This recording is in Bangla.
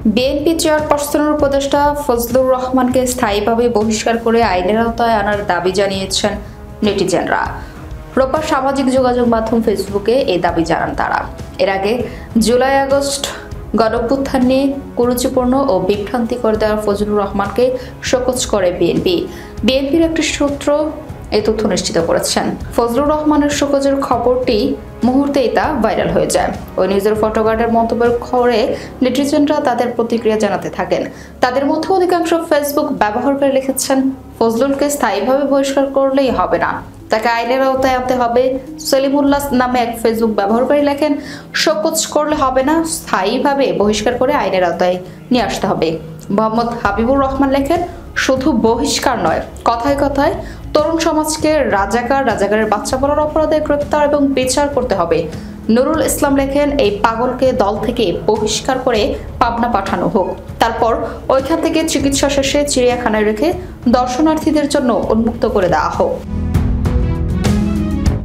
বিএনপি চেয়ারপারসনের উপদেষ্টা ফজলুর রহমানকে স্থায়ীভাবে বহিষ্কার করে আইনের আওতায় আনার দাবি জানিয়েছেন নেটিজেনরা। রোববার সামাজিক যোগাযোগ মাধ্যম ফেসবুকে এই দাবি জানান তারা। এর আগে জুলাই-আগস্ট গণঅভ্যুত্থান নিয়ে কুরুচিপূর্ণ ও বিভ্রান্তিকর দেওয়া ফজলুর রহমানকে শোকজ করে বিএনপির একটি সূত্র এই তথ্য নিশ্চিত করেছেন। ফজলুর রহমানের শোকজের খবরটি মুহূর্তেই তা ভাইরাল হয়ে যায়। ওই নিউজের ফটোগার্ডের মন্তব্যের খবরে নেটিজেনরা তাদের প্রতিক্রিয়া জানাতে থাকেন। তাদের মধ্যে অধিকাংশ ফেসবুক ব্যবহারকারী লিখেছেন, ফজলুলকে স্থায়ীভাবে বহিষ্কার করলেই হবে না, তাকে আইনের আওতায় আনতে হবে। সেলিমুল্লাহ নামে এক ফেসবুক ব্যবহারকারী লেখেন, শোকজ করলে হবে না, স্থায়ীভাবে বহিষ্কার করে আইনের আওতায় নিয়ে আসতে হবে। মোহাম্মদ হাবিবুর রহমান লেখেন, শুধু বহিষ্কার নয়, কথায় কথায় তরুণ সমাজকে রাজাকারের বাচ্চা বলার অপরাধে গ্রেপ্তার এবং বিচার করতে হবে। নুরুল ইসলাম লেখেন, এই পাগলকে দল থেকে বহিষ্কার করে পাবনা পাঠানো হোক, তারপর ওইখান থেকে চিকিৎসা শেষে চিড়িয়াখানায় রেখে দর্শনার্থীদের জন্য উন্মুক্ত করে দেওয়া হোক।